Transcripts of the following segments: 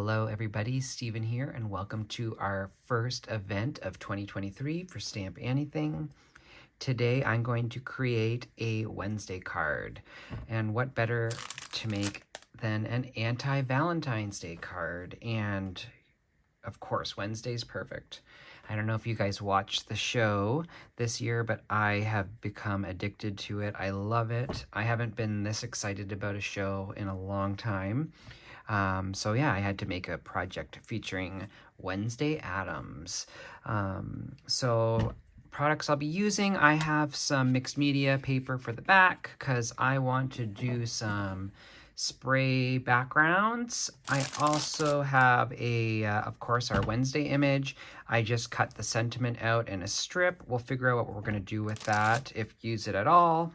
Hello everybody, Steven here, and welcome to our first event of 2023 for Stamp Anything. Today I'm going to create a Wednesday card, and what better to make than an anti-Valentine's Day card, and of course Wednesday's perfect. I don't know if you guys watched the show this year, but I have become addicted to it. I love it. I haven't been this excited about a show in a long time. So yeah, I had to make a project featuring Wednesday Addams. So products I'll be using, I have some mixed media paper for the back because I want to do some spray backgrounds. I also have of course, our Wednesday image. I just cut the sentiment out in a strip. We'll figure out what we're going to do with that, if use it at all.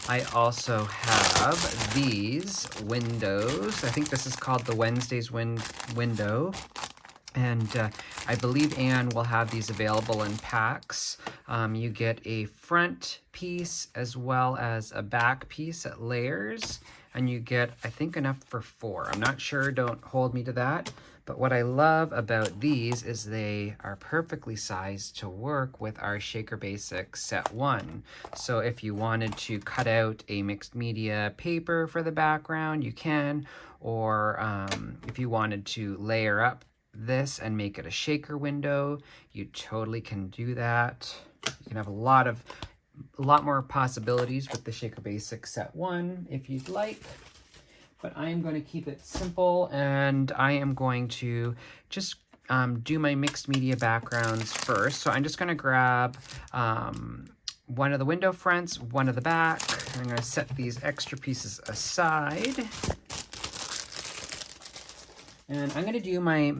I also have these windows. I think this is called the Wednesday's window. And I believe Anne will have these available in packs. You get a front piece as well as a back piece at layers. And you get, I think, enough for 4. I'm not sure, don't hold me to that. But what I love about these is they are perfectly sized to work with our Shaker Basics set 1. So if you wanted to cut out a mixed media paper for the background, you can. Or if you wanted to layer up this and make it a shaker window, you totally can do that. You can have a lot more possibilities with the Shaker Basics set 1 if you'd like. But I am going to keep it simple, and I am going to just do my mixed media backgrounds first. So I'm just going to grab one of the window fronts, one of the back. I'm going to set these extra pieces aside. And I'm going to do my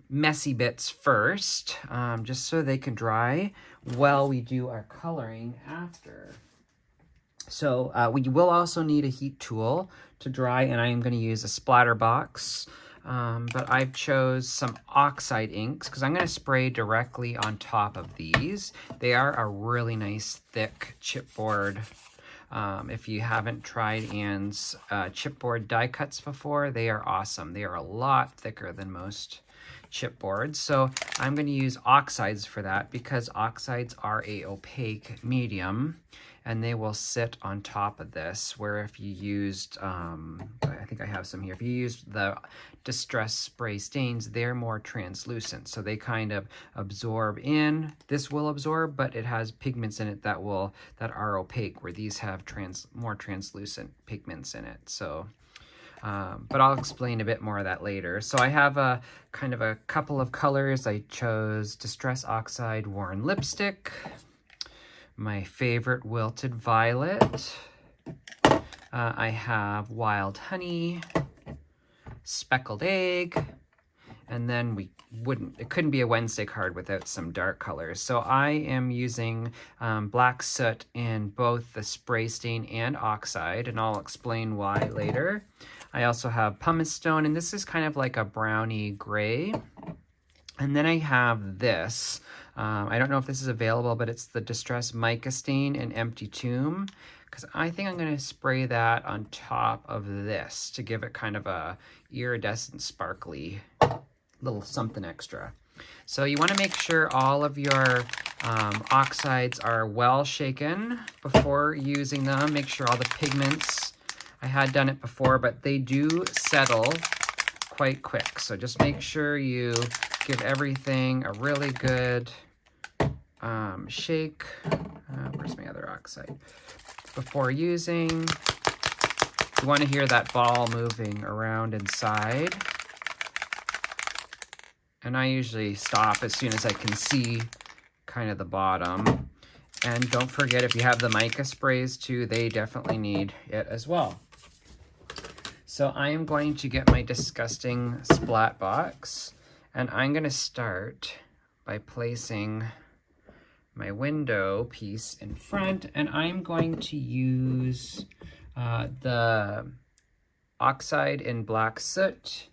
messy bits first, just so they can dry while we do our coloring after. So we will also need a heat tool to dry, and I am going to use a splatter box. But I've chose some oxide inks because I'm going to spray directly on top of these. They are a really nice thick chipboard. If you haven't tried Anne's chipboard die cuts before, they are awesome. They are a lot thicker than most chipboards. So I'm going to use oxides for that because oxides are a opaque medium and they will sit on top of this, where if you used, I think I have some here, if you used the Distress Spray stains, they're more translucent. So they kind of absorb in. This will absorb, but it has pigments in it that are opaque, where these have more translucent pigments in it. So, but I'll explain a bit more of that later. So I have a kind of a couple of colors. I chose Distress Oxide Worn Lipstick, my favorite Wilted Violet. I have Wild Honey, Speckled Egg, and then it couldn't be a Wednesday card without some dark colors. So I am using Black Soot in both the spray stain and oxide, and I'll explain why later. I also have Pumice Stone, and this is kind of like a browny gray. And then I have this. I don't know if this is available, but it's the Distress Mica Stain in Empty Tomb, because I think I'm going to spray that on top of this to give it kind of a iridescent, sparkly little something extra. So you want to make sure all of your oxides are well shaken before using them. Make sure all the pigments, I had done it before, but they do settle quite quick. So just make sure you give everything a really good shake. Where's my other oxide? Before using, you want to hear that ball moving around inside. And I usually stop as soon as I can see kind of the bottom. And don't forget, if you have the mica sprays too, they definitely need it as well. So I am going to get my disgusting splat box, and I'm going to start by placing my window piece in front, and I'm going to use the oxide in Black Soot,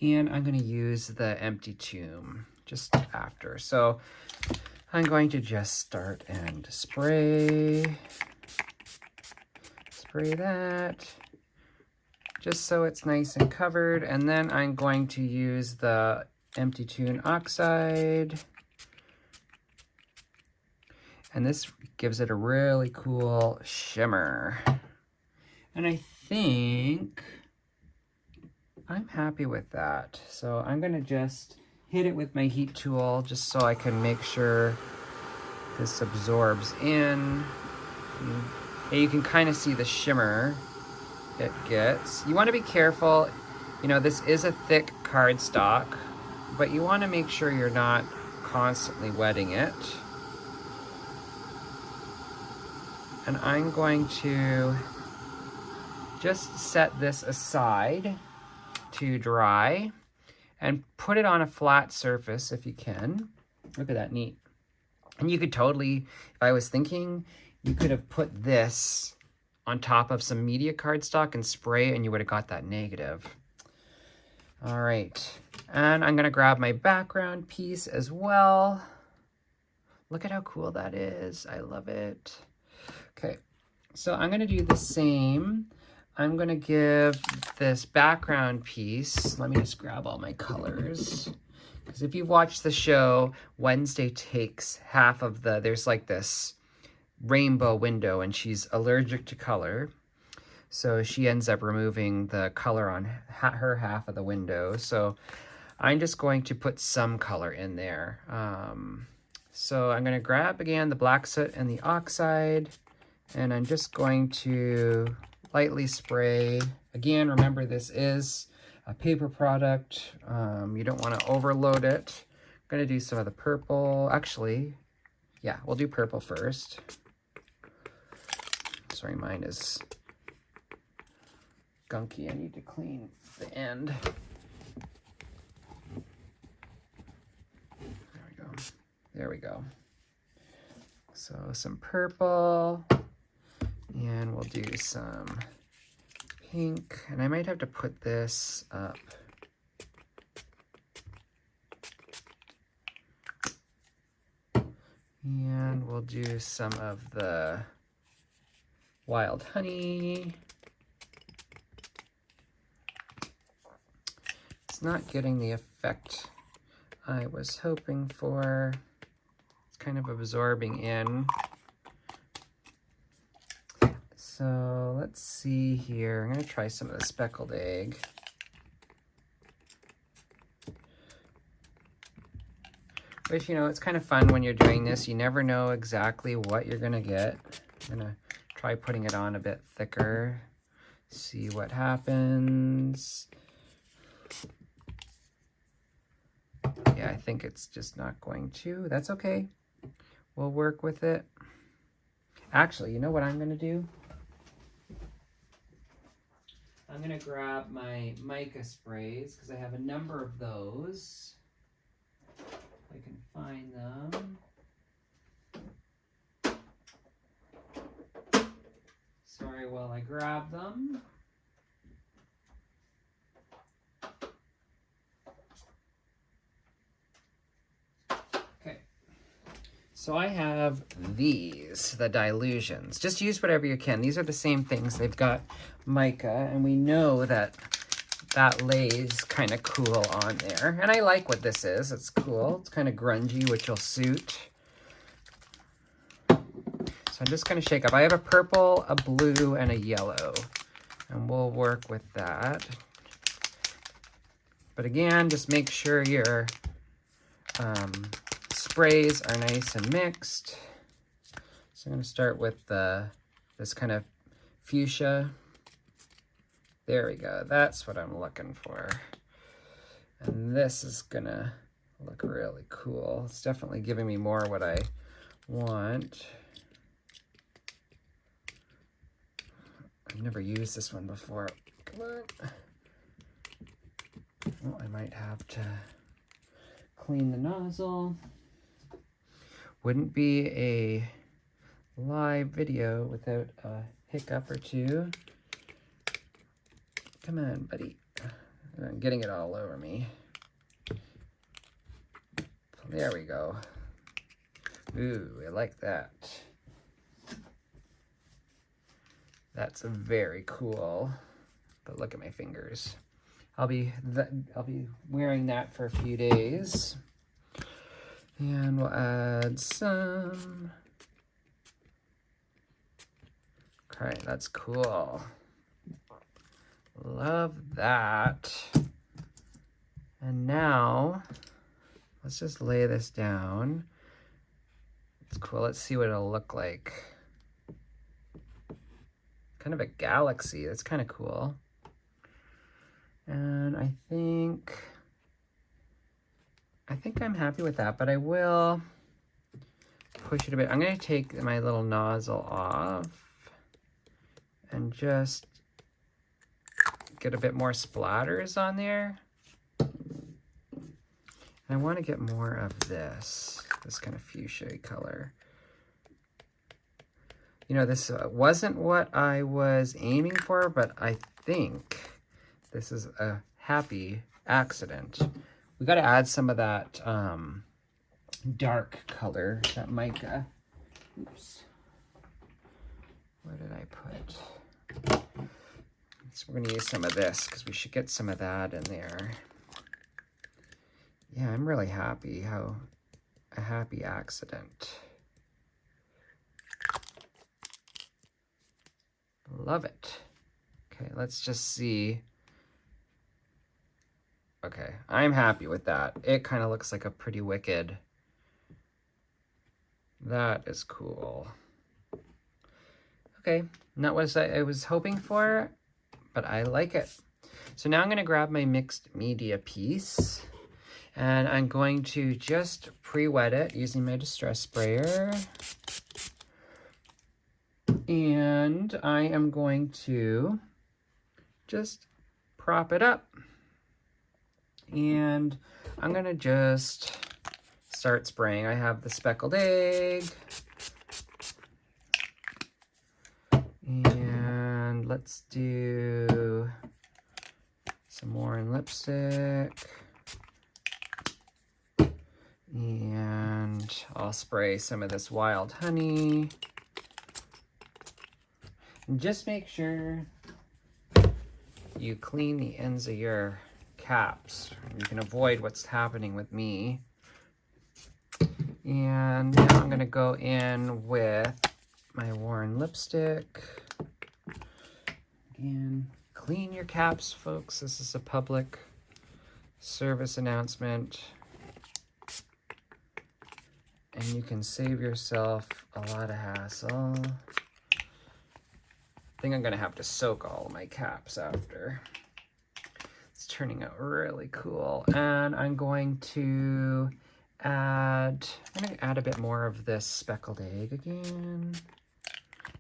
and I'm going to use the Empty Tomb just after. So I'm going to just start and spray that. just so it's nice and covered. And then I'm going to use the Empty Tune Oxide. And this gives it a really cool shimmer. And I think I'm happy with that. So I'm gonna just hit it with my heat tool just so I can make sure this absorbs in. And you can kind of see the shimmer it gets. You want to be careful. You know, this is a thick cardstock, but you want to make sure you're not constantly wetting it. And I'm going to just set this aside to dry and put it on a flat surface if you can. Look at that, neat. And you could totally, if I was thinking, you could have put this on top of some media cardstock and spray, and you would have got that negative. All right, and I'm gonna grab my background piece as well. Look at how cool that is. I love it. Okay, so I'm gonna do the same. I'm gonna give this background piece, let me just grab all my colors. Because if you've watched the show, Wednesday takes half of there's like this rainbow window and she's allergic to color. So she ends up removing the color on her half of the window. So I'm just going to put some color in there. So I'm gonna grab again the black soot and the oxide, and I'm just going to lightly spray. Again, remember this is a paper product. You don't want to overload it. I'm going to do some of the purple. Actually, yeah, we'll do purple first. Sorry, mine is gunky. I need to clean the end. There we go. There we go. So some purple. And we'll do some pink, and I might have to put this up. And we'll do some of the wild honey. It's not getting the effect I was hoping for. It's kind of absorbing in. So let's see here. I'm going to try some of the speckled egg. Which, you know, it's kind of fun when you're doing this. You never know exactly what you're going to get. I'm going to try putting it on a bit thicker. See what happens. Yeah, I think it's just not going to. That's okay. We'll work with it. Actually, you know what I'm going to do? I'm going to grab my mica sprays because I have a number of those. If I can find them. Sorry while I grab them. Okay. So I have these, the Dilutions. Just use whatever you can. These are the same things. They've got mica, and we know that that lays kind of cool on there. And I like what this is. It's cool. It's kind of grungy, which will suit. So I'm just going to shake up. I have a purple, a blue, and a yellow. And we'll work with that. But again, just make sure your sprays are nice and mixed. So I'm going to start with this kind of fuchsia. There we go. That's what I'm looking for. And this is going to look really cool. It's definitely giving me more what I want. I've never used this one before. Come on. Oh, I might have to clean the nozzle. Wouldn't be a live video without a hiccup or two. Come on, buddy. I'm getting it all over me. There we go. Ooh, I like that. That's very cool. But look at my fingers. I'll be wearing that for a few days. And we'll add some. Okay, that's cool. Love that. And now, let's just lay this down. It's cool. Let's see what it'll look like. Kind of a galaxy. That's kind of cool. And I think I'm happy with that, but I will push it a bit. I'm going to take my little nozzle off and just get a bit more splatters on there. And I want to get more of this kind of fuchsia color. You know, this wasn't what I was aiming for, but I think this is a happy accident. We got to add some of that dark color, that mica. Oops. Where did I put? So we're going to use some of this because we should get some of that in there. Yeah, I'm really happy. How a happy accident. Love it. Okay, let's just see. Okay, I'm happy with that. It kind of looks like a pretty wicked. That is cool. Okay, not what I was hoping for, but I like it. So now I'm going to grab my mixed media piece, and I'm going to just pre-wet it using my distress sprayer. And I am going to just prop it up. And I'm going to just start spraying. I have the speckled egg. And let's do some more in lipstick. And I'll spray some of this wild honey. And just make sure you clean the ends of your caps. You can avoid what's happening with me. And now I'm going to go in with my Warren lipstick. Again, clean your caps, folks. This is a public service announcement. And you can save yourself a lot of hassle. I think I'm going to have to soak all of my caps after. It's turning out really cool. And I'm going to add a bit more of this speckled egg again.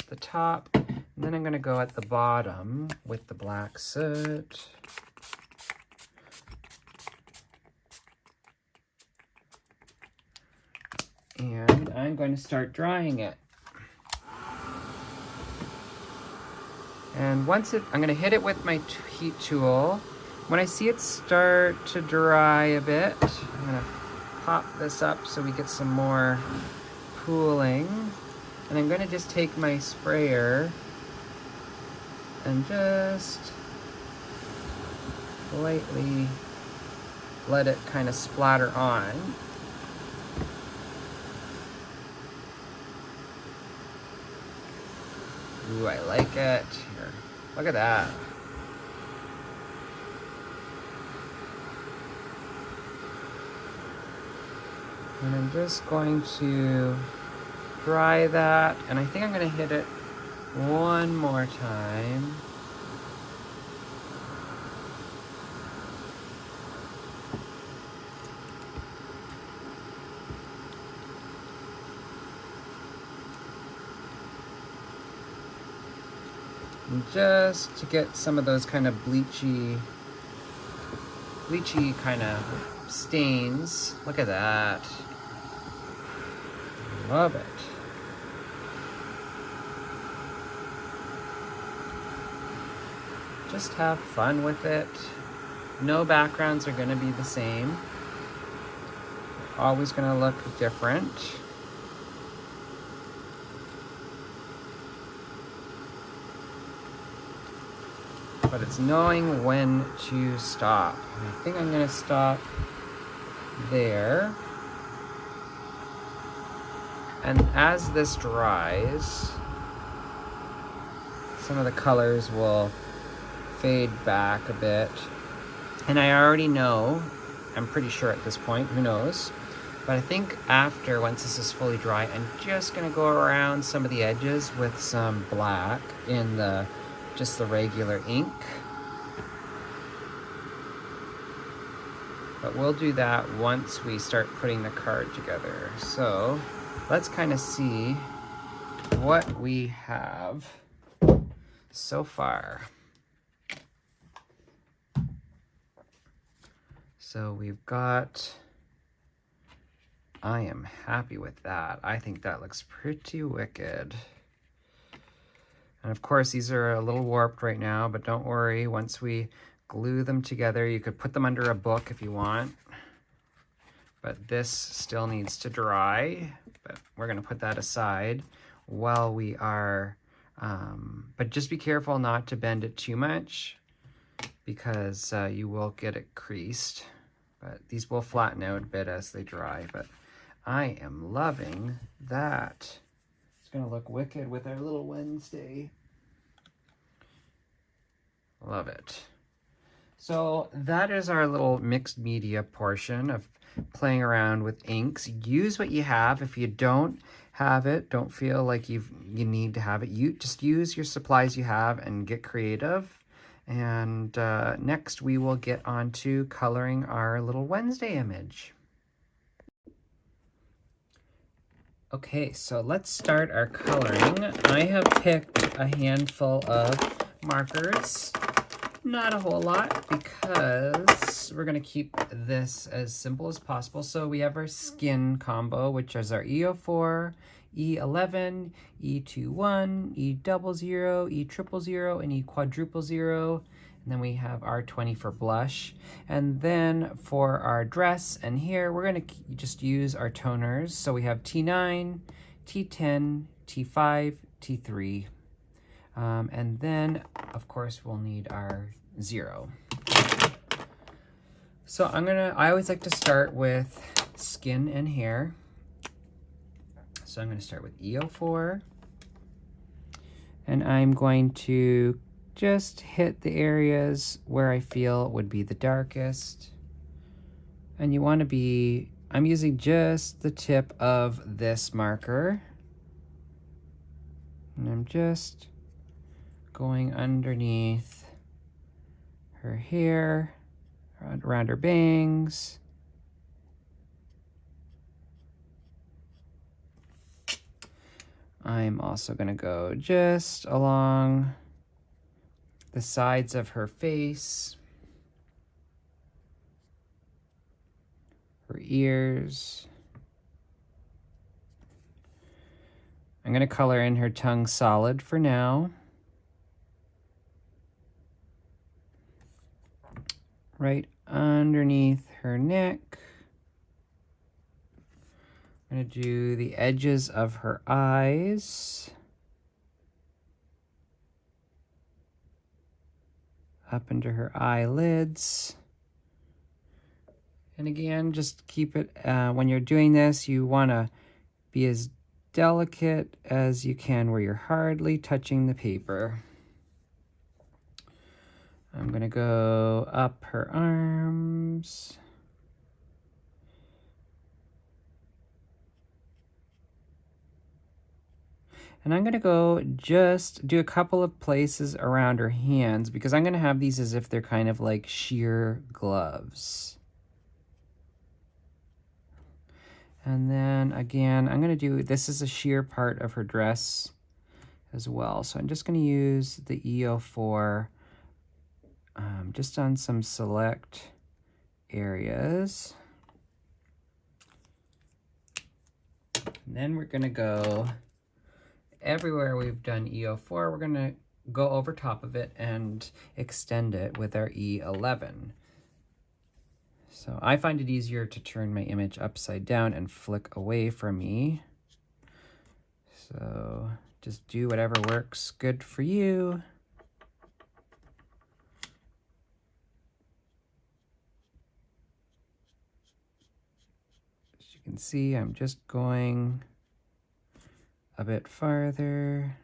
The top. And then I'm going to go at the bottom with the black soot. And I'm going to start drying it. And once I'm going to hit it with my heat tool. When I see it start to dry a bit, I'm going to pop this up so we get some more cooling. And I'm going to just take my sprayer and just lightly let it kind of splatter on. Ooh, I like it. Here, look at that. And I'm just going to dry that, and I think I'm going to hit it one more time. And just to get some of those kind of bleachy kind of stains. Look at that. Love it. Just have fun with it. No backgrounds are going to be the same. They're always going to look different. but it's knowing when to stop. I think I'm gonna stop there. And as this dries, some of the colors will fade back a bit. And I already know, I'm pretty sure at this point, who knows, but I think after, once this is fully dry, I'm just gonna go around some of the edges with some black in just the regular ink. But we'll do that once we start putting the card together. So let's kind of see what we have so far. So we've got, I am happy with that. I think that looks pretty wicked. And of course, these are a little warped right now, but don't worry. Once we glue them together, you could put them under a book if you want. But this still needs to dry, but we're gonna put that aside while we are, but just be careful not to bend it too much because you will get it creased. But these will flatten out a bit as they dry, but I am loving that. It's gonna look wicked with our little Wednesday. Love it. So that is our little mixed media portion of playing around with inks. Use what you have. If you don't have it, don't feel like you need to have it. You just use your supplies you have and get creative. And next we will get on to coloring our little Wednesday image. Okay, so let's start our coloring. I have picked a handful of markers. Not a whole lot because we're going to keep this as simple as possible. So we have our skin combo, which is our E04, E11, E21, E00, E000, and E000. And then we have our 20 for blush. And then for our dress and here, we're going to just use our toners. So we have T9, T10, T5, T3. And then, of course, we'll need our 0. So I always like to start with skin and hair. So I'm going to start with E04. And I'm going to just hit the areas where I feel would be the darkest. And you want to be, I'm using just the tip of this marker. And I'm just going underneath her hair, around her bangs. I'm also going to go just along the sides of her face, her ears. I'm going to color in her tongue solid for now. Right underneath her neck. I'm going to do the edges of her eyes. Up into her eyelids. And again, just keep it, when you're doing this, you want to be as delicate as you can where you're hardly touching the paper. I'm going to go up her arms. And I'm going to go just do a couple of places around her hands because I'm going to have these as if they're kind of like sheer gloves. And then again, I'm going to do, this is a sheer part of her dress as well. So I'm just going to use the E04 just on some select areas. And then we're going to go everywhere we've done E04, we're going to go over top of it and extend it with our E11. So I find it easier to turn my image upside down and flick away from me. So just do whatever works good for you. can see I'm just going a bit farther.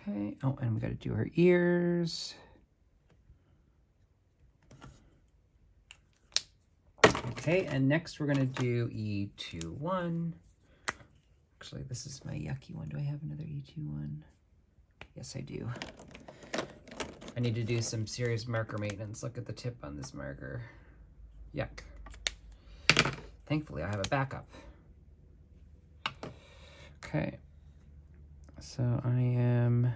Okay, oh, and we got to do her ears. Okay, and next we're going to do E21. Actually, this is my yucky one. Do I have another E21? Yes, I do. I need to do some serious marker maintenance. Look at the tip on this marker. Yuck. Thankfully, I have a backup. Okay. So I am,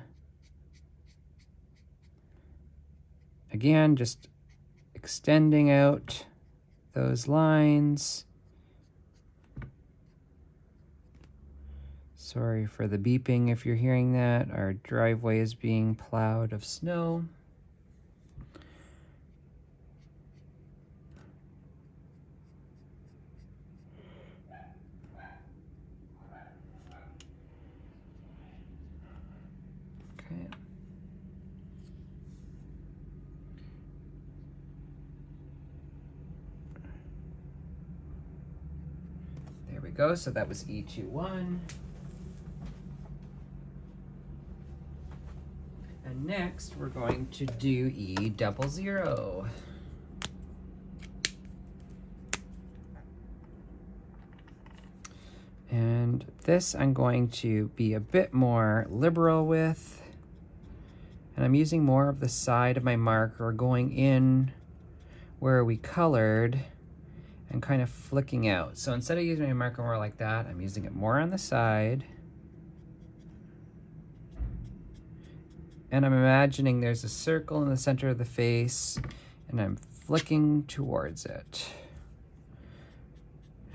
again, just extending out those lines. Sorry for the beeping if you're hearing that. Our driveway is being plowed of snow. Okay. There we go. So that was E21. And next we're going to do E00. And this I'm going to be a bit more liberal with. And I'm using more of the side of my marker going in where we colored and kind of flicking out. So instead of using my marker more like that, I'm using it more on the side. And I'm imagining there's a circle in the center of the face and I'm flicking towards it.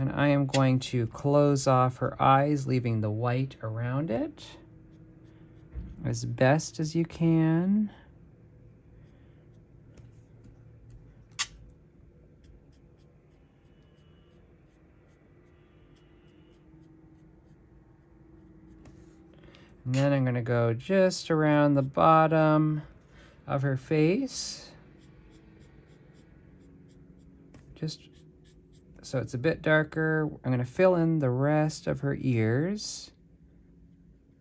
And I am going to close off her eyes, leaving the white around it as best as you can. And then I'm gonna go just around the bottom of her face. Just so it's a bit darker. I'm gonna fill in the rest of her ears.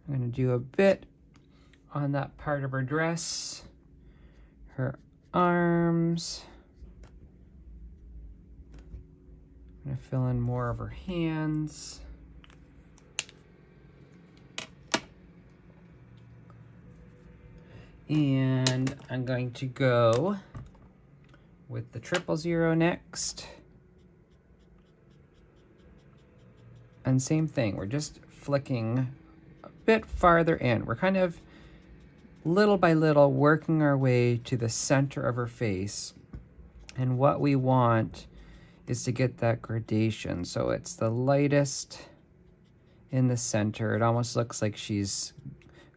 I'm gonna do a bit on that part of her dress, her arms. I'm gonna fill in more of her hands. And I'm going to go with the 000 next. And same thing, we're just flicking a bit farther in. We're kind of little by little working our way to the center of her face. And what we want is to get that gradation. So it's the lightest in the center. It almost looks like she's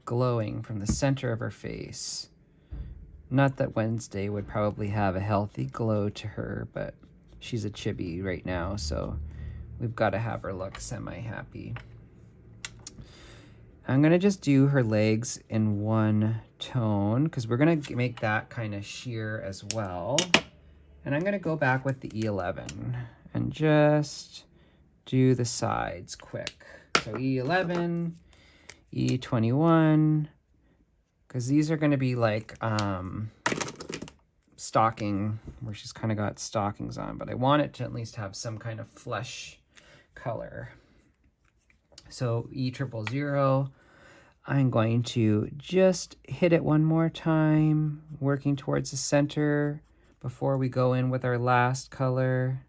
glowing from the center of her face. Not that Wednesday would probably have a healthy glow to her, but she's a chibi right now, so we've got to have her look semi-happy. I'm going to just do her legs in one tone because we're going to make that kind of sheer as well. And I'm going to go back with the E11 and just do the sides quick. So E11, E21, because these are going to be like stocking, where she's kind of got stockings on, but I want it to at least have some kind of flesh color. So E000, I'm going to just hit it one more time, working towards the center before we go in with our last color.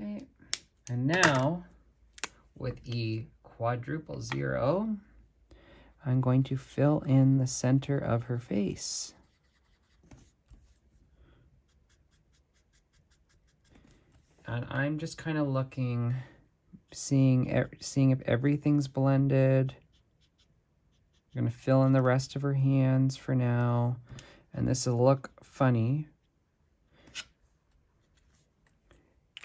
Okay, and now with E000, I'm going to fill in the center of her face. And I'm just kind of looking, seeing if everything's blended. I'm going to fill in the rest of her hands for now. And this will look funny.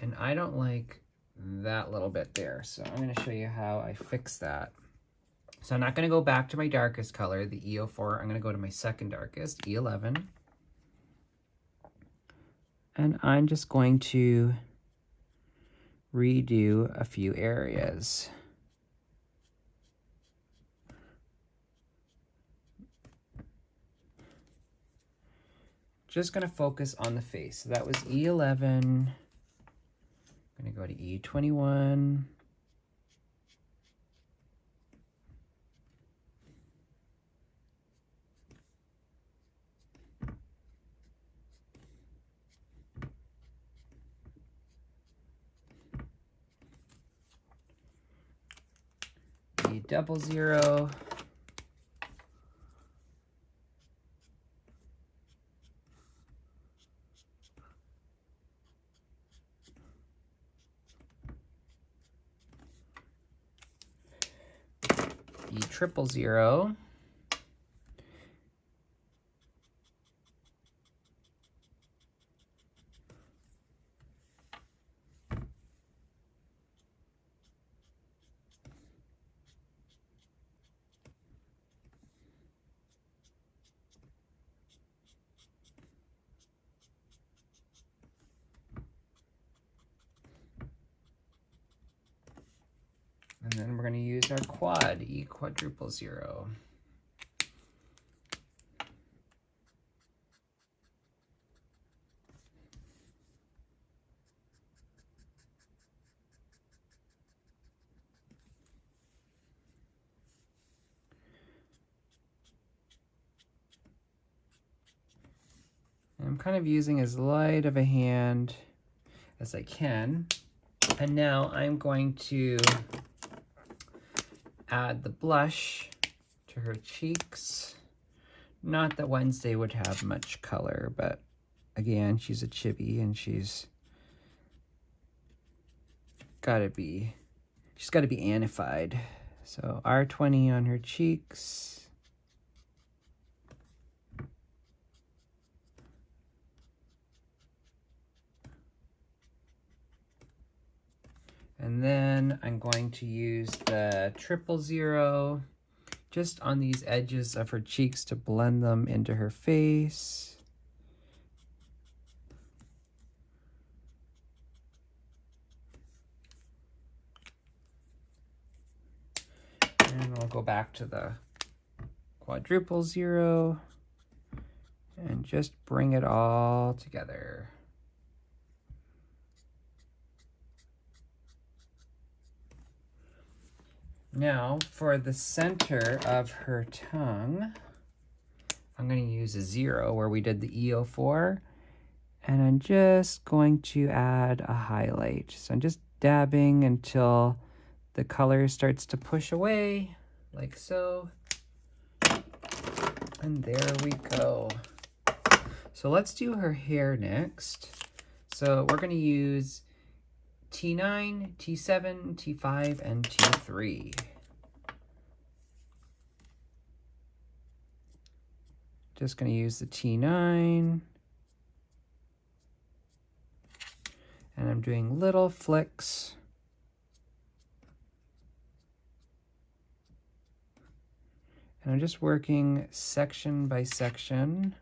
And I don't like that little bit there. So I'm going to show you how I fix that. So I'm not going to go back to my darkest color, the E04. I'm going to go to my second darkest, E11. And I'm just going to redo a few areas. Just going to focus on the face. So that was E11. I'm going to go to E21. E00. E000. And then we're going to use our quad, E000. And I'm kind of using as light of a hand as I can. And now I'm going to add the blush to her cheeks. Not that Wednesday would have much color, but again, she's a chibi and she's got to be Annified. So R20 on her cheeks. And then I'm going to use the 000 just on these edges of her cheeks to blend them into her face. And we'll go back to the 000 and just bring it all together. Now, for the center of her tongue, I'm going to use a 0 where we did the E04. And I'm just going to add a highlight. So I'm just dabbing until the color starts to push away, like so. And there we go. So let's do her hair next. So we're going to use T9, T7, T5, and T3. Just going to use the T9. And I'm doing little flicks. And I'm just working section by section.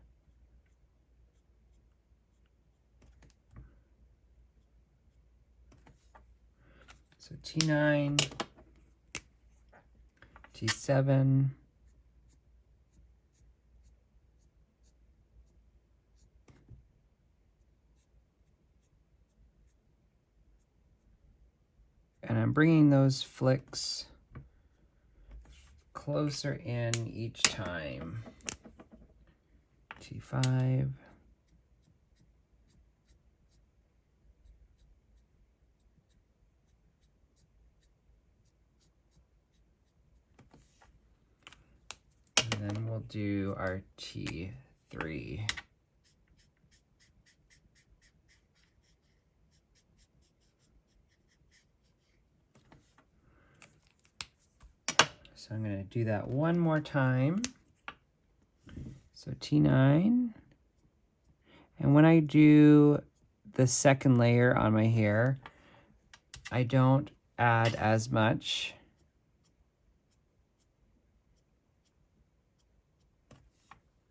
So T9, T7, and I'm bringing those flicks closer in each time. T5. And then we'll do our T3. So I'm going to do that one more time. So T9. And when I do the second layer on my hair, I don't add as much.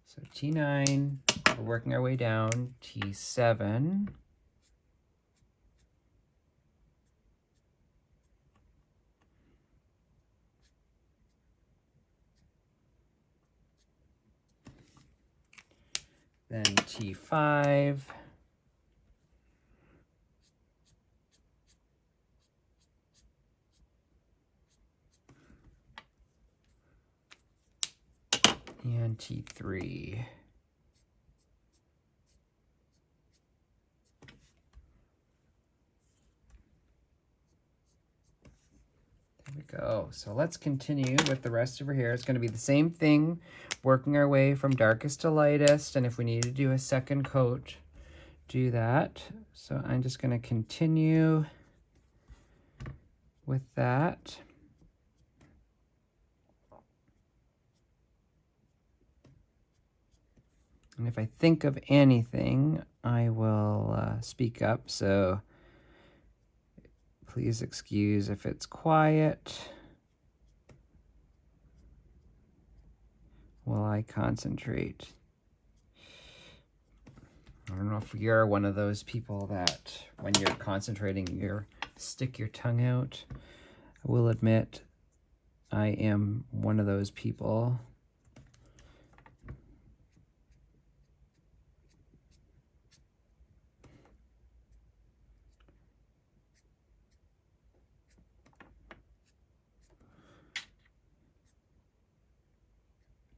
So T9, we're working our way down, T7. Then T5. And T3. There we go. So let's continue with the rest of her hair. It's going to be the same thing, working our way from darkest to lightest. And if we need to do a second coat, do that. So I'm just going to continue with that. And if I think of anything, I will speak up. So please excuse if it's quiet while I concentrate. I don't know if you're one of those people that when you're concentrating, you stick your tongue out. I will admit I am one of those people.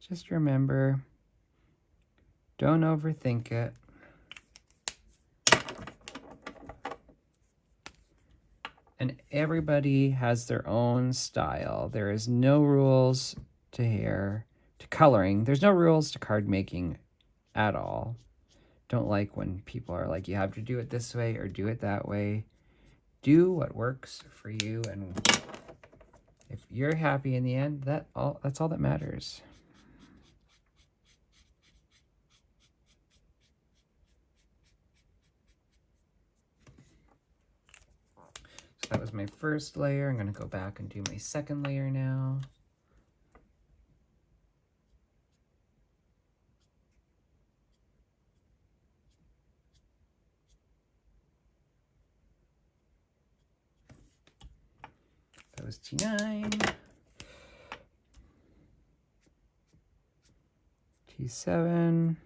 Just remember, don't overthink it. And everybody has their own style. There is no rules to hair, to coloring. There's no rules to card making at all. Don't like when people are like, you have to do it this way or do it that way. Do what works for you, and if you're happy in the end, that's all that matters. So that was my first layer. I'm going to go back and do my second layer now. That was T9. T7.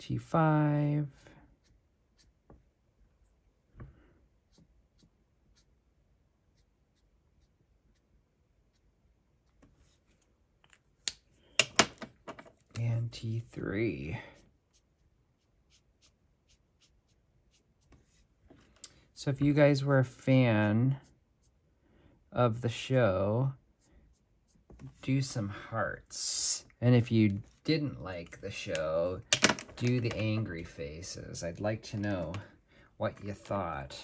T5. And T3. So if you guys were a fan of the show, do some hearts. And if you didn't like the show, do the angry faces. I'd like to know what you thought.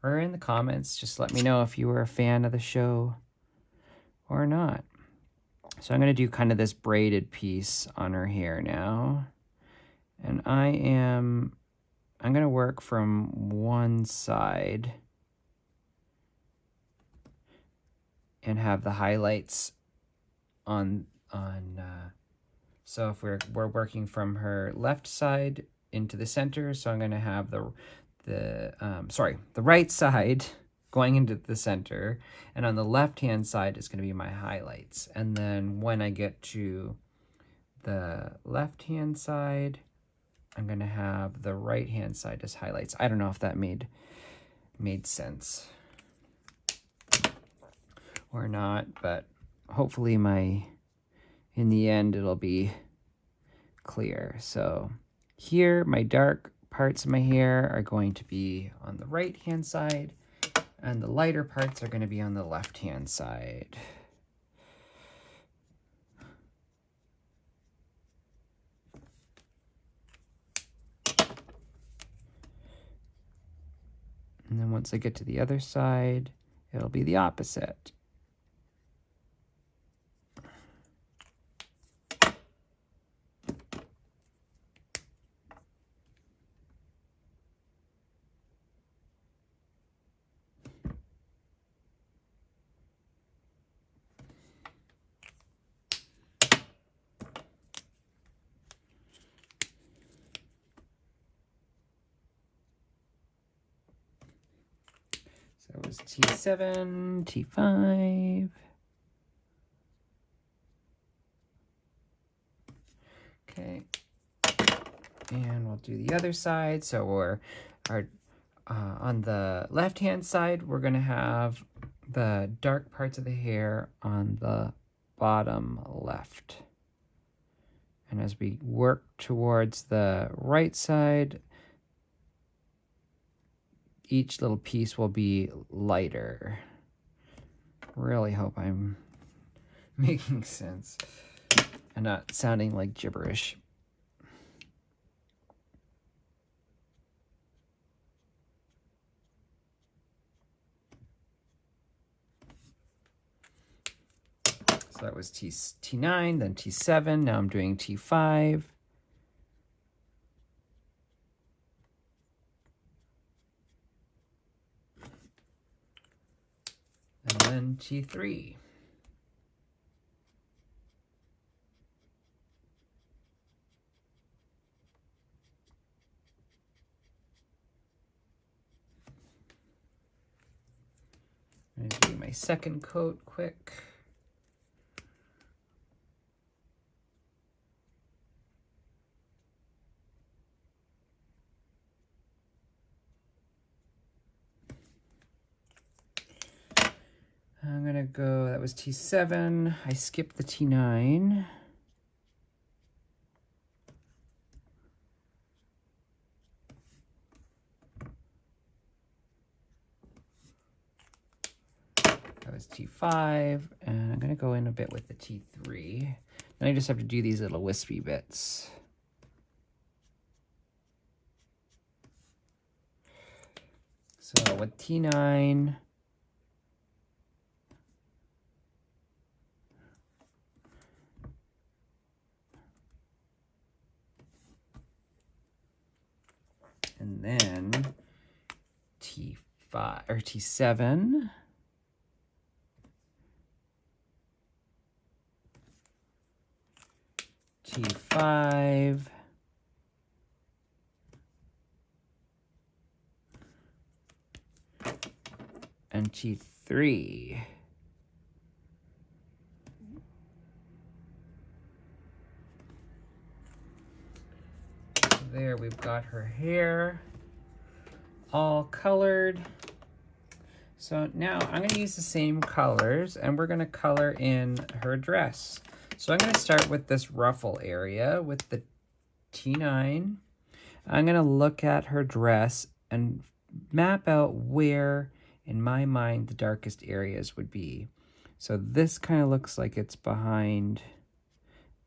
Or in the comments, just let me know if you were a fan of the show or not. So I'm going to do kind of this braided piece on her hair now. And I'm going to work from one side and have the highlights on so if we're working from her left side into the center, so I'm going to have the right side going into the center, and on the left hand side is going to be my highlights. And then when I get to the left hand side, I'm going to have the right hand side as highlights. I don't know if that made sense or not, but hopefully in the end it'll be clear. So here, my dark parts of my hair are going to be on the right hand side, and the lighter parts are going to be on the left hand side. And then once I get to the other side, it'll be the opposite. So it was T7, T5. Okay. And we'll do the other side. So we're on the left-hand side, we're going to have the dark parts of the hair on the bottom left. And as we work towards the right side, each little piece will be lighter. Really hope I'm making sense and not sounding like gibberish. So that was T9, then T7. Now I'm doing T5. And then T3. I'm going to do my second coat quick. I'm going to go, that was T7. I skipped the T9. That was T5. And I'm going to go in a bit with the T3. Then I just have to do these little wispy bits. So with T9, and then T5 or T7. T5. And T3. There we've got her hair all colored. So now I'm going to use the same colors and we're going to color in her dress. So I'm going to start with this ruffle area with the T9. I'm going to look at her dress and map out where, in my mind, the darkest areas would be. So this kind of looks like it's behind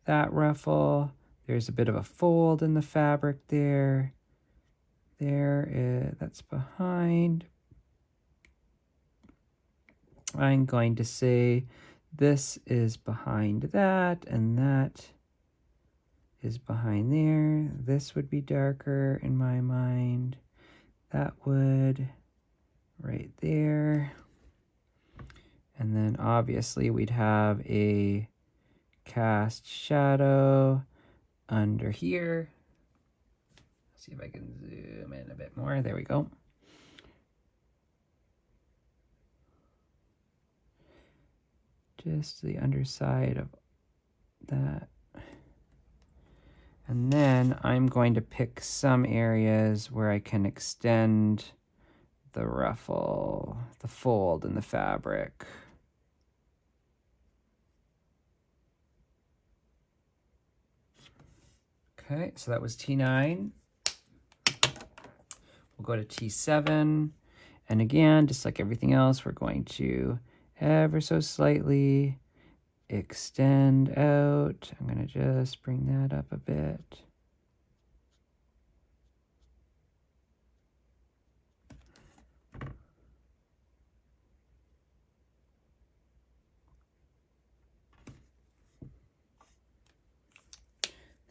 that ruffle. There's a bit of a fold in the fabric there. That's behind. I'm going to say this is behind that, and that is behind there. This would be darker in my mind. That would right there. And then obviously we'd have a cast shadow under here. Let's see if I can zoom in a bit more. There we go. Just the underside of that. And then I'm going to pick some areas where I can extend the ruffle, the fold in the fabric. Okay, so that was T9. We'll go to T7. And again, just like everything else, we're going to ever so slightly extend out. I'm going to just bring that up a bit.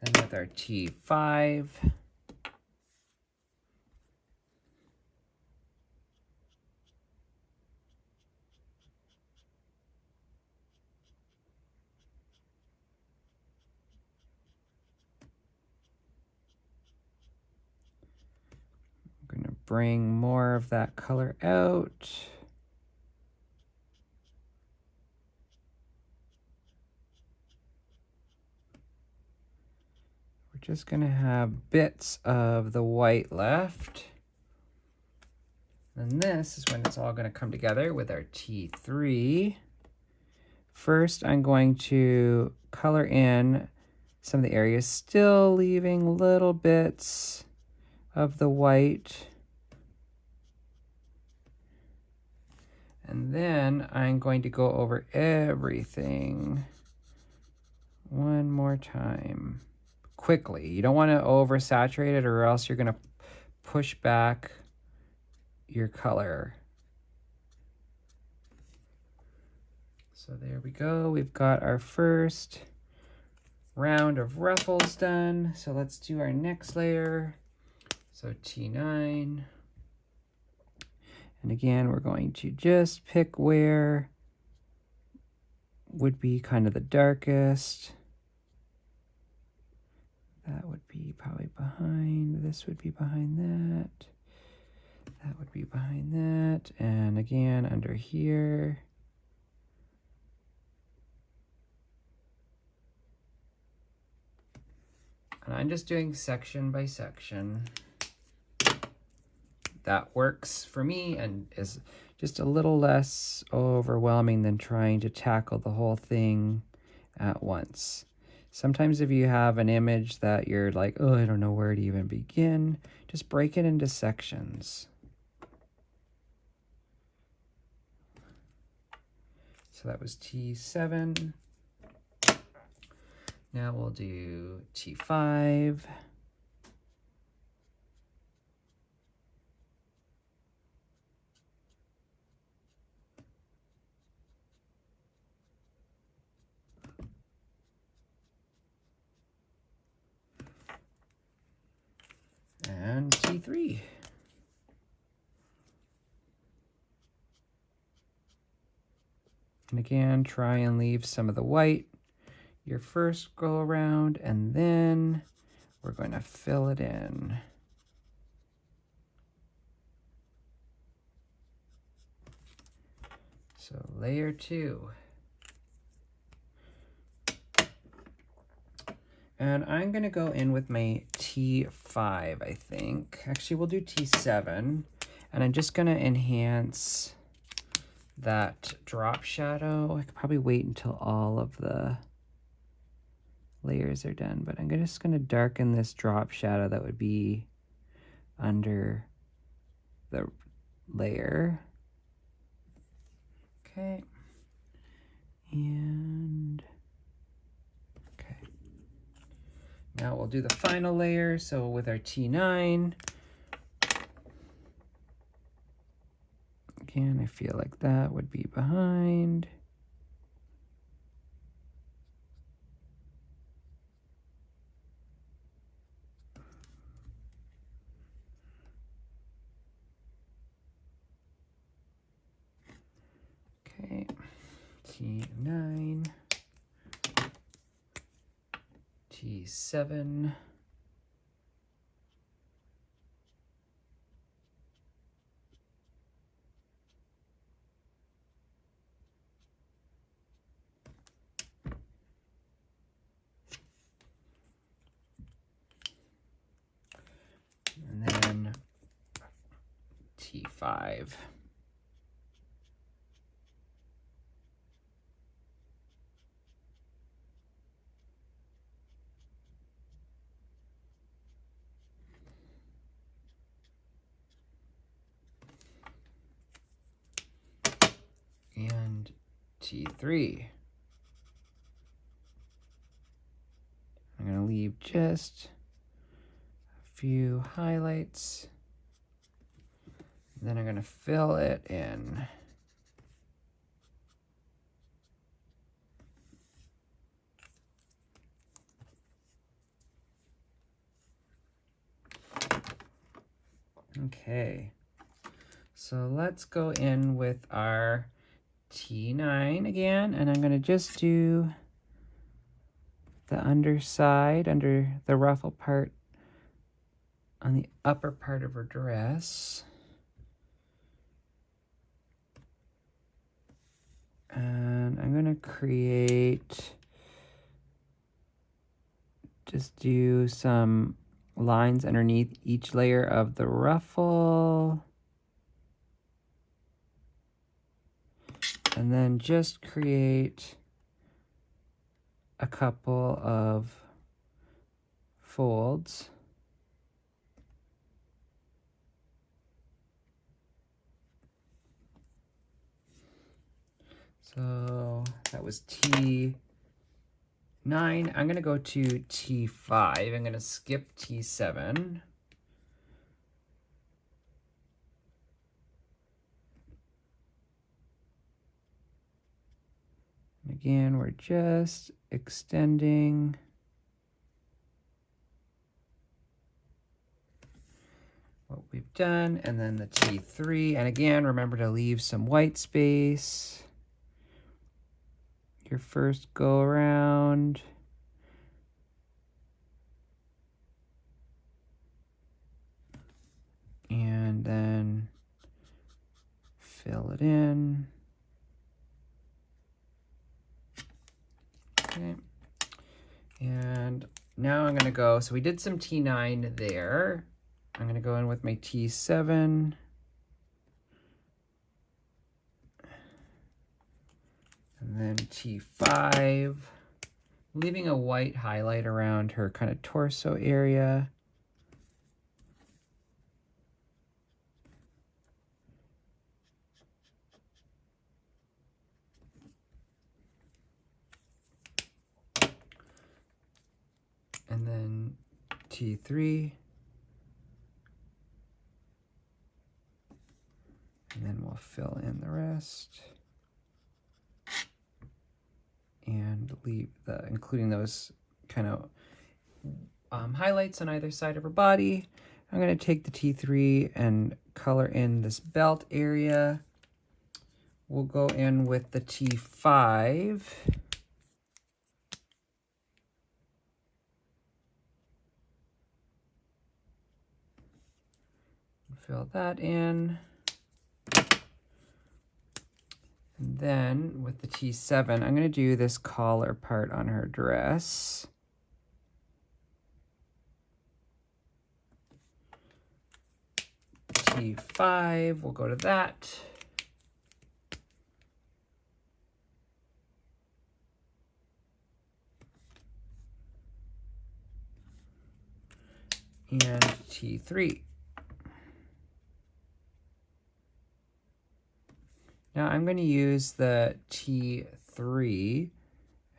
And with our T5, I'm going to bring more of that color out. We're just going to have bits of the white left. And this is when it's all going to come together with our T3. First, I'm going to color in some of the areas, still leaving little bits of the white. And then I'm going to go over everything one more time quickly. You don't want to oversaturate it or else you're going to push back your color. So there we go. We've got our first round of ruffles done. So let's do our next layer. So T9. And again, we're going to just pick where would be kind of the darkest. That would be probably behind. This would be behind that. That would be behind that. And again, under here. And I'm just doing section by section. That works for me and is just a little less overwhelming than trying to tackle the whole thing at once. Sometimes if you have an image that you're like, oh, I don't know where to even begin, just break it into sections. So that was T7. Now we'll do T5. And T3. And again, try and leave some of the white your first go around, and then we're going to fill it in. So layer 2. And I'm going to go in with my T5, I think. Actually, we'll do T7. And I'm just going to enhance that drop shadow. I could probably wait until all of the layers are done, but I'm just going to darken this drop shadow that would be under the layer. Okay. And okay. Now we'll do the final layer. So with our T9, again, I feel like that would be behind. Okay, T9, T7. And then T5. And T3. I'm going to leave just a few highlights. Then I'm going to fill it in. Okay, so let's go in with our T9 again, and I'm going to just do the underside, under the ruffle part on the upper part of her dress. And I'm going to create, just do some lines underneath each layer of the ruffle. And then just create a couple of folds. So that was T9. I'm going to go to T5. I'm going to skip T7. And again, we're just extending. What we've done, and then the T3. And again, remember to leave some white space. Your first go around. And then fill it in. Okay. And now I'm going to go, so we did some T9 there. I'm going to go in with my T7. And then T5. Leaving a white highlight around her kind of torso area. And then T3. And then we'll fill in the rest. And leave including those kind of highlights on either side of her body. I'm going to take the T3 and color in this belt area. We'll go in with the T5. Fill that in. And then with the T7, I'm going to do this collar part on her dress. T5, we'll go to that. And T3. Now I'm going to use the T3,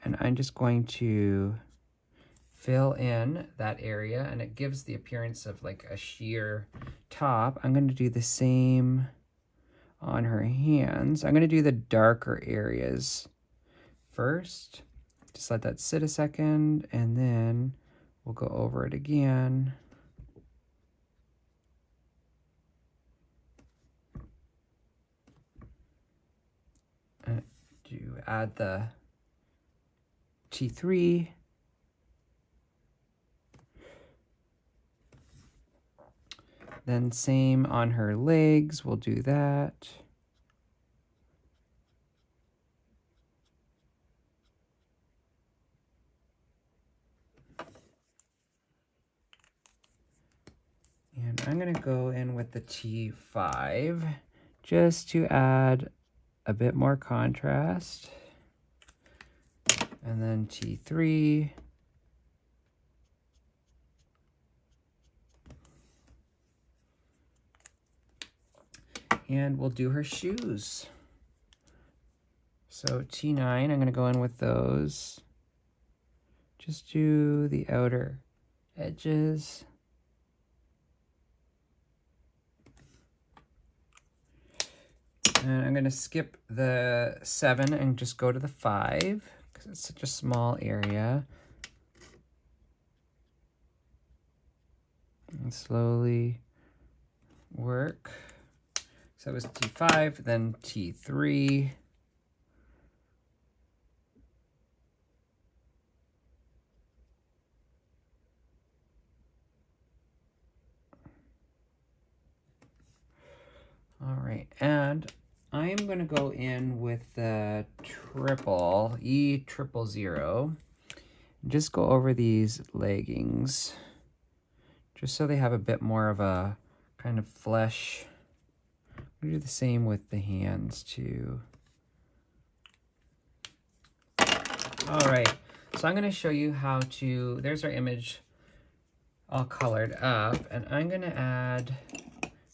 and I'm just going to fill in that area, and it gives the appearance of like a sheer top. I'm going to do the same on her hands. I'm going to do the darker areas first. Just let that sit a second, and then we'll go over it again. To add the T3. Then same on her legs, we'll do that. And I'm going to go in with the T5 just to add a bit more contrast. And then T3. And we'll do her shoes. So T9, I'm going to go in with those. Just do the outer edges. And I'm going to skip the 7 and just go to the 5 because it's such a small area. And slowly work. So it was T5, then T3. All right, and I am going to go in with the triple, E000. Just go over these leggings, just so they have a bit more of a kind of flesh. We do the same with the hands too. All right, so I'm going to show you how to, there's our image all colored up, and I'm going to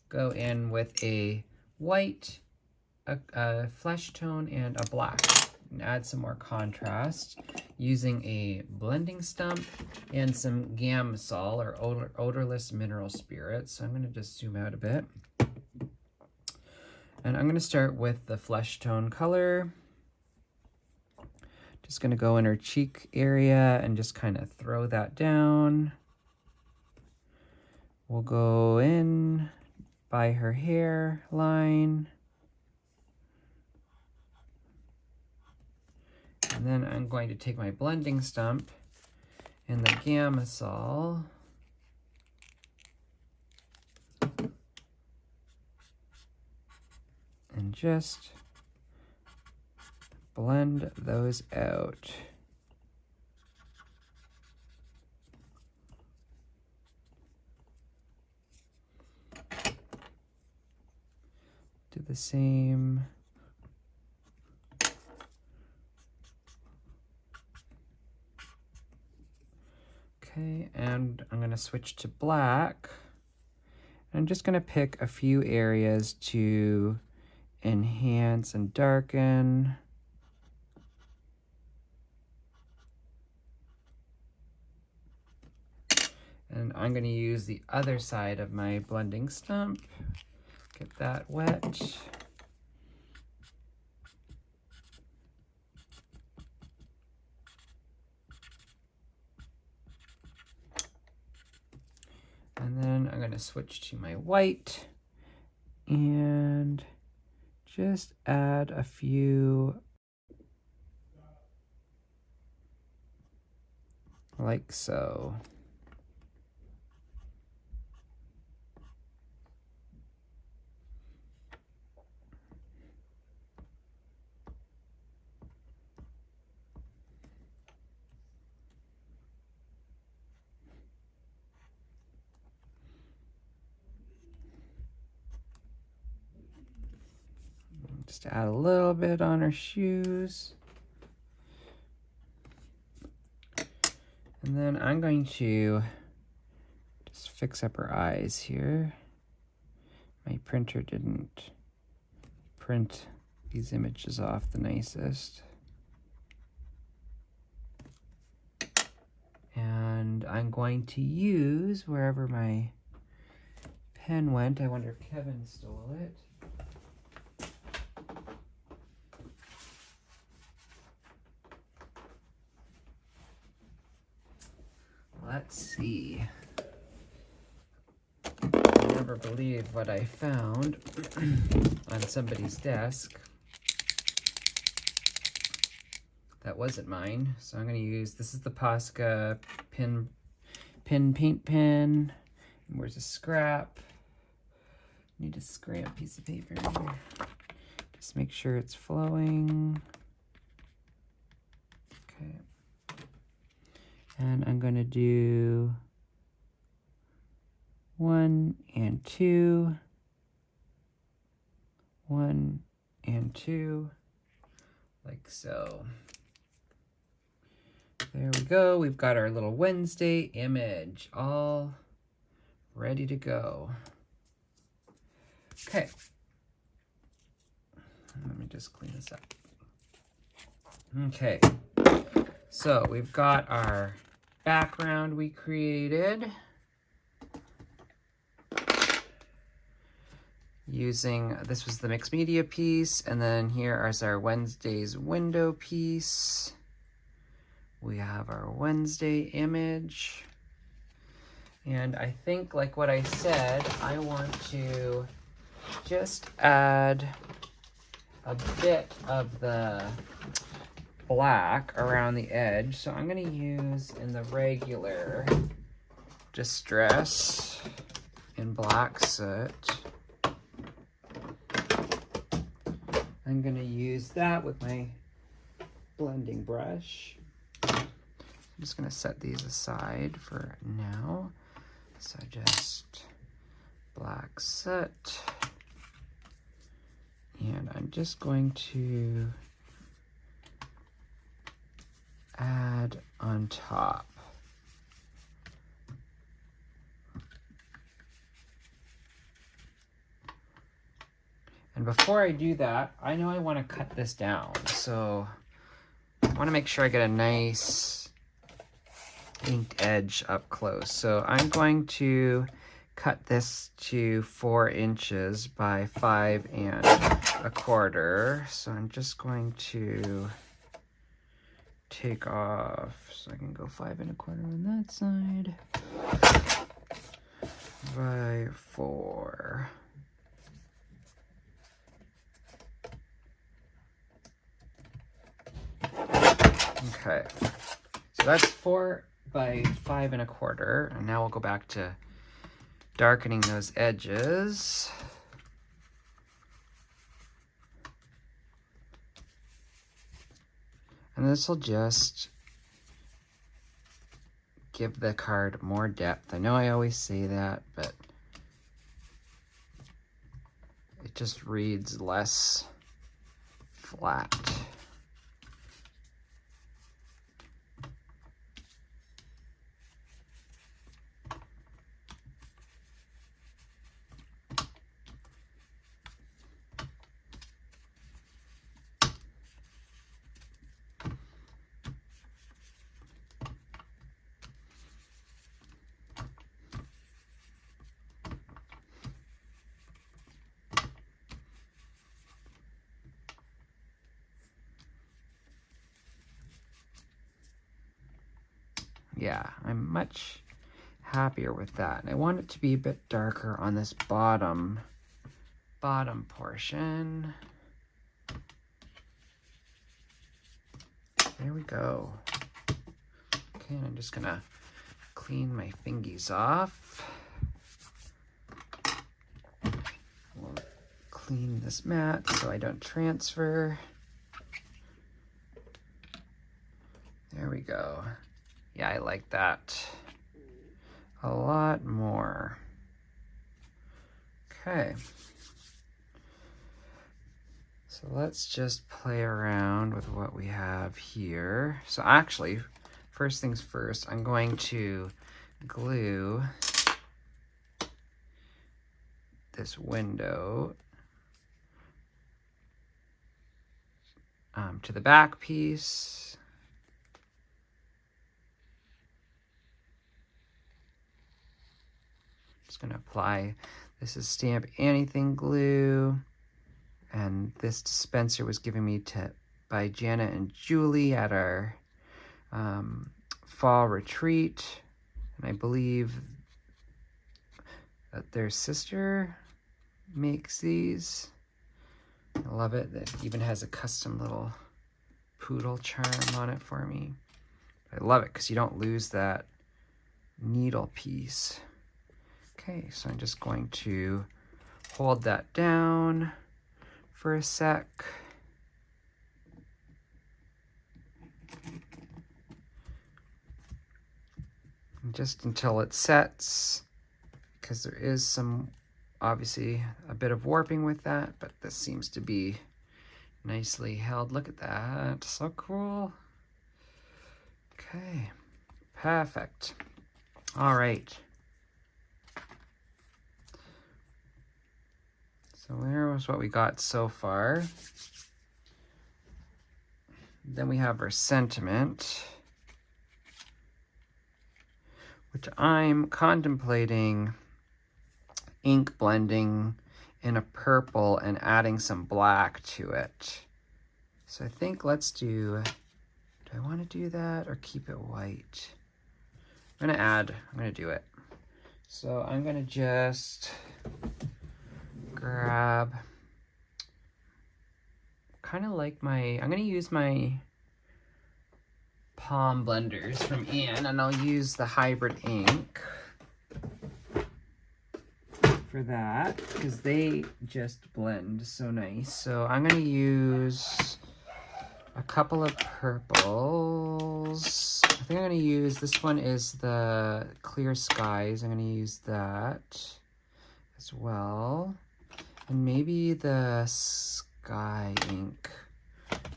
go in with a white, a flesh tone, and a black, and add some more contrast using a blending stump and some Gamsol, or odorless mineral spirits. So I'm going to just zoom out a bit. And I'm going to start with the flesh tone color. Just going to go in her cheek area and just kind of throw that down. We'll go in by her hairline. And then I'm going to take my blending stump and the Gamsol and just blend those out. Do the same. Okay, and I'm going to switch to black. I'm just going to pick a few areas to enhance and darken. And I'm going to use the other side of my blending stump. Get that wet. And then I'm going to switch to my white and just add a few like so. Just add a little bit on her shoes. And then I'm going to just fix up her eyes here. My printer didn't print these images off the nicest. And I'm going to use wherever my pen went. I wonder if Kevin stole it. Let's see. I never believe what I found on somebody's desk. That wasn't mine, so I'm going to use, this is the Posca paint pen. And where's a scrap? Need a scrap piece of paper here. Just make sure it's flowing. Okay. And I'm going to do 1 and 2, 1 and 2, like so. There we go. We've got our little Wednesday image all ready to go. Okay. Let me just clean this up. Okay. So we've got our background we created using, this was the mixed media piece, and then here is our Wednesday's window piece. We have our Wednesday image, And I think, like what I said, I want to just add a bit of the black around the edge. So I'm going to use in the regular Distress in black soot. I'm going to use that with my blending brush. I'm just going to set these aside for now. So just black soot. And I'm just going to add on top. And before I do that, I know I want to cut this down. So I want to make sure I get a nice inked edge up close. So I'm going to cut this to 4 inches by 5 1/4. So I'm just going to take off, so I can go 5 1/4 on that side by 4. Okay, so that's 4 by 5 1/4, and now we'll go back to darkening those edges. And this will just give the card more depth. I know I always say that, but it just reads less flat. Yeah, I'm much happier with that. And I want it to be a bit darker on this bottom portion. There we go. Okay, and I'm just gonna clean my fingies off. We'll clean this mat so I don't transfer. There we go. Yeah, I like that a lot more. Okay. So let's just play around with what we have here. So actually, first things first, I'm going to glue this window to the back piece. Just gonna apply, this is Stamp Anything glue, and this dispenser was given me by Jana and Julie at our fall retreat, and I believe that their sister makes these. I love it. It even has a custom little poodle charm on it for me. I love it because you don't lose that needle piece. Okay, so I'm just going to hold that down for a sec. And just until it sets, because there is some, obviously, a bit of warping with that, but this seems to be nicely held. Look at that, so cool. Okay, perfect. All right. So there was what we got so far. Then we have our sentiment, which I'm contemplating ink blending in a purple and adding some black to it. So I think let's do I want to do that or keep it white? I'm gonna do it. So I'm gonna just grab, kind of like I'm gonna use my palm blenders from Anne, and I'll use the hybrid ink for that because they just blend so nice. So I'm gonna use a couple of purples. I think I'm gonna use, this one is the Clear Skies. I'm gonna use that as well. And maybe the Sky ink.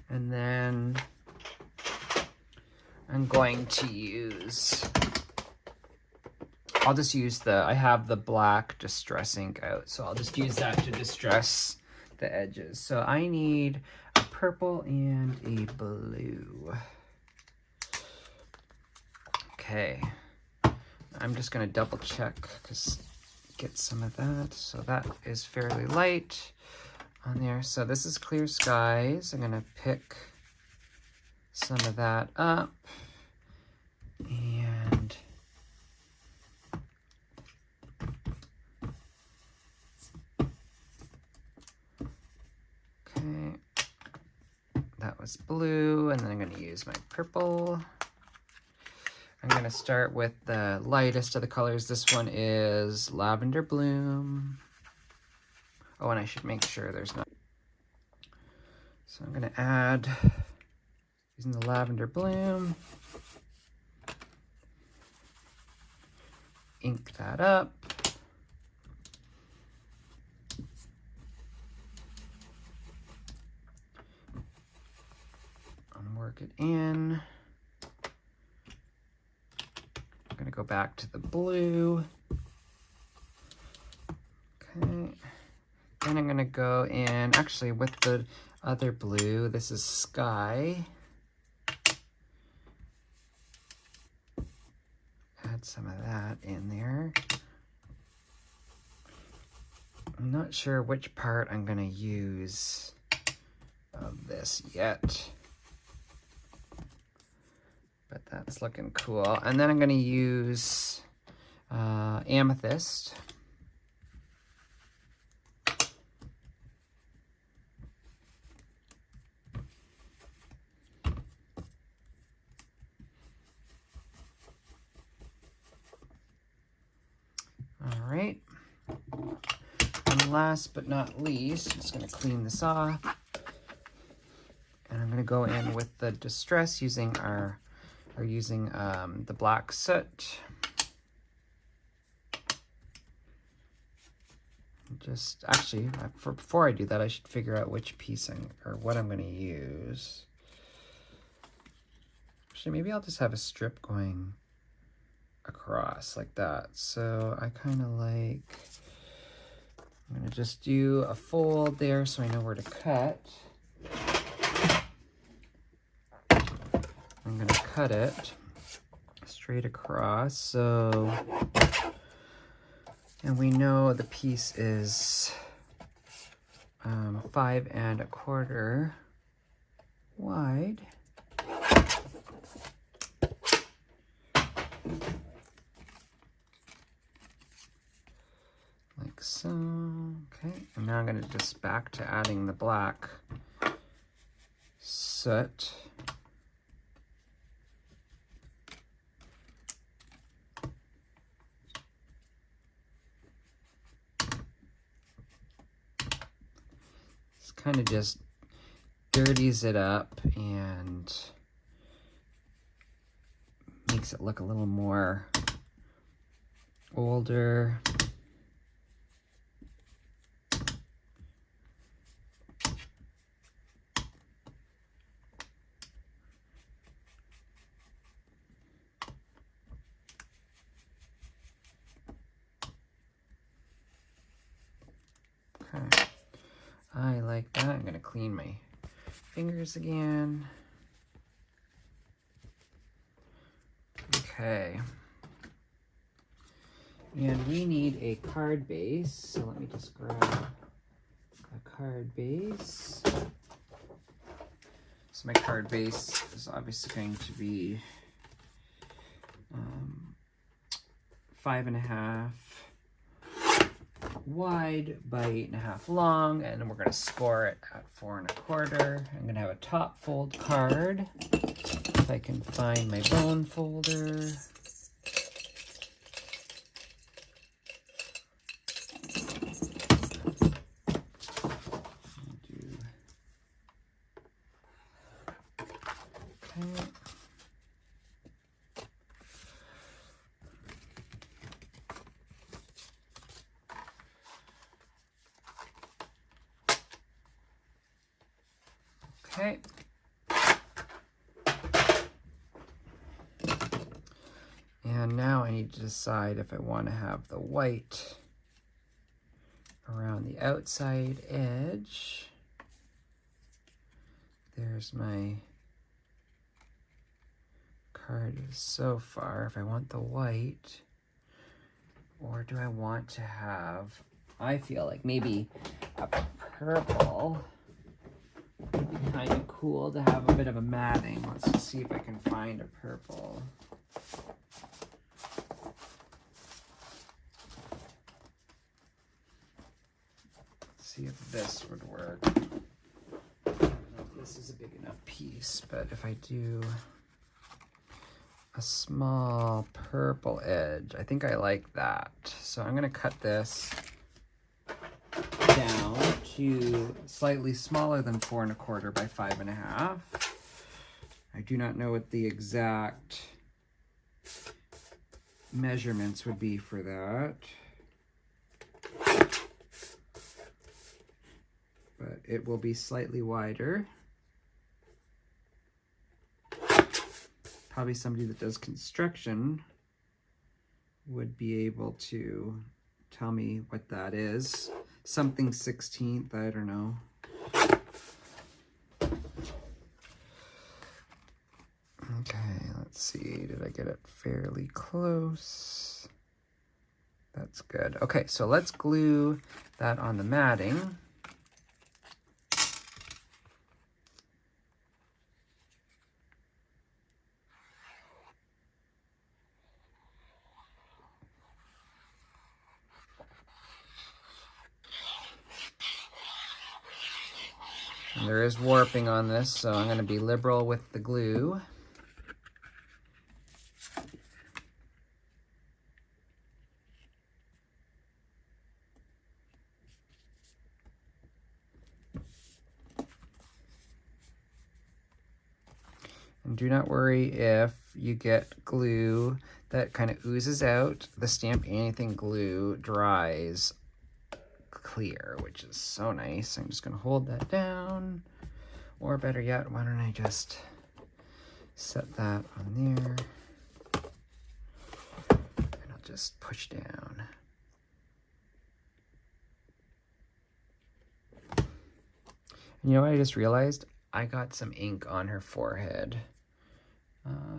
And then I'm going to use, I'll just use I have the black Distress ink out, so I'll just use that to distress the edges. So I need a purple and a blue. Okay, I'm just gonna double check because get some of that. So that is fairly light on there. So this is Clear Skies. I'm gonna pick some of that up and okay, that was blue, and then I'm going to use my purple. I'm going to start with the lightest of the colors. This one is Lavender Bloom. Oh, and I should make sure there's not. So I'm going to add, using the Lavender Bloom, ink that up. And work it in. I'm going to go back to the blue. Okay. Then I'm going to go in, actually with the other blue, this is Sky. Add some of that in there. I'm not sure which part I'm going to use of this yet, but that's looking cool. And then I'm going to use Amethyst. All right. And last but not least, I'm just going to clean this off. And I'm going to go in with the Distress using the black soot. Just actually, before I do that, I should figure out which piece what I'm going to use. Actually, maybe I'll just have a strip going across like that. So I kind of like, I'm going to just do a fold there so I know where to cut. I'm going to cut it straight across. So, and we know the piece is 5 1/4 wide. Like so. Okay, and now I'm going to just back to adding the black soot. It's kind of just dirties it up and makes it look a little more older. Okay, I like that. I'm gonna clean my fingers again. Okay. And we need a card base, so let me just grab a card base. So my card base is obviously going to be 5.5 wide by 8.5 long, and we're going to score it at 4.25. I'm going to have a top fold card, if I can find my bone folder. Okay. And now I need to decide if I want to have the white around the outside edge. There's my card so far. If I want the white, or do I want to have, I feel like maybe a purple would be kind of cool to have a bit of a matting. Let's just see if I can find a purple. Let's see if this would work. I don't know if this is a big enough piece, but if I do a small purple edge, I think I like that. So I'm going to cut this down to slightly smaller than 4.25 by 5.5. I do not know what the exact measurements would be for that, but it will be slightly wider. Probably somebody that does construction would be able to tell me what that is. Something 16th, I don't know. Okay, let's see. Did I get it fairly close? That's good. Okay, so let's glue that on the matting. And there is warping on this, so I'm going to be liberal with the glue. And do not worry if you get glue that kind of oozes out. The Stamp Anything glue dries clear, which is so nice. I'm just going to hold that down. Or better yet, why don't I just set that on there. And I'll just push down. And you know what I just realized? I got some ink on her forehead.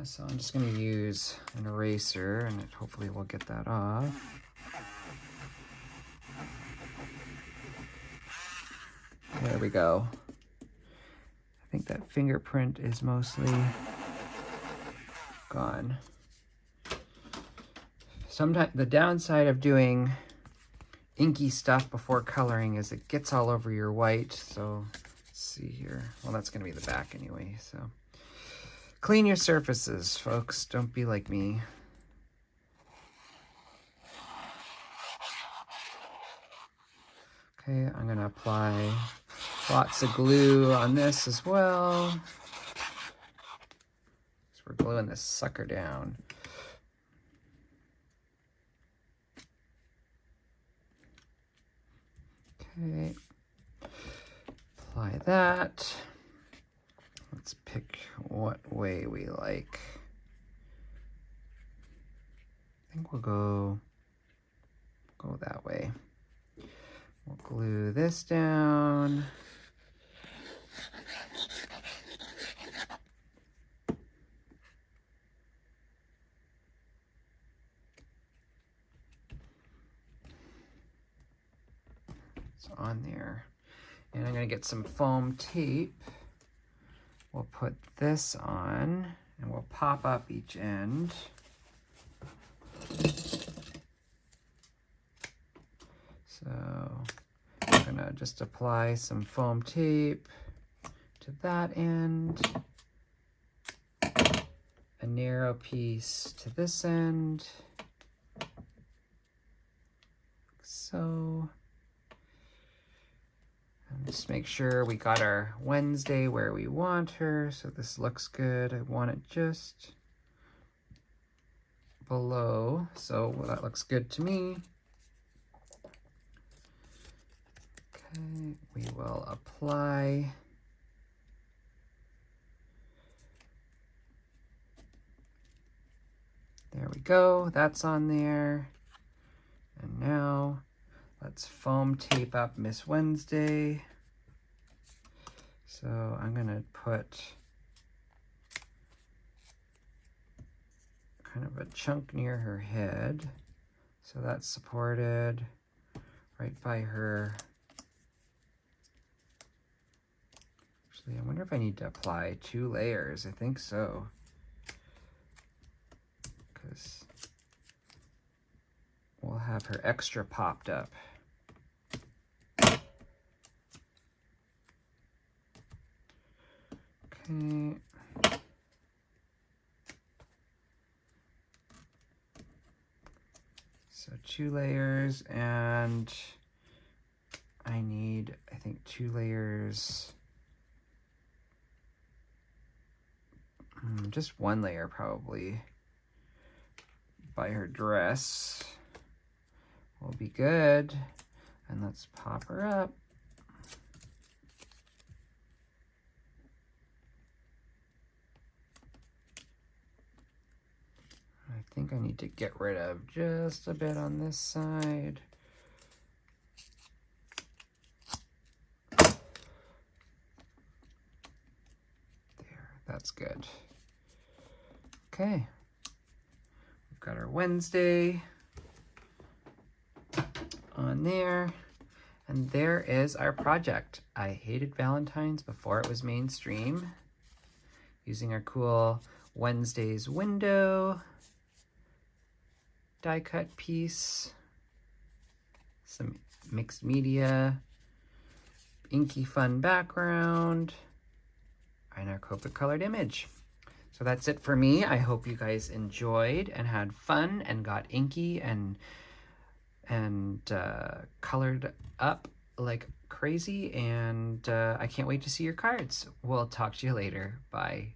So I'm just going to use an eraser, and it hopefully will get that off. There we go. I think that fingerprint is mostly gone. Sometimes the downside of doing inky stuff before coloring is it gets all over your white. So let's see here. Well, that's going to be the back anyway. So clean your surfaces, folks. Don't be like me. Okay, I'm going to apply lots of glue on this as well. So we're gluing this sucker down. Okay, apply that. Let's pick what way we like. I think we'll go that way. We'll glue this down. It's on there. And I'm going to get some foam tape. We'll put this on, and we'll pop up each end. So I'm gonna just apply some foam tape to that end, a narrow piece to this end, like so. And just make sure we got our Wednesday where we want her. So this looks good. I want it just below. So that looks good to me. Okay, we will apply. There we go. That's on there. And now let's foam tape up Miss Wednesday. So I'm gonna put kind of a chunk near her head. So that's supported right by her. Actually, I wonder if I need to apply 2 layers. I think so. Because we'll have her extra popped up. Okay. So 2 layers, and I need, I think, 2 layers. Just 1 layer probably by her dress will be good. And let's pop her up. I think I need to get rid of just a bit on this side. There, that's good. Okay, we've got our Wednesday on there. And there is our project. I Hated Valentines before it was mainstream. Using our cool Wednesday's window die cut piece, some mixed media, inky fun background, and our Copic colored image. So that's it for me. I hope you guys enjoyed and had fun and got inky and colored up like crazy. And I can't wait to see your cards. We'll talk to you later. Bye.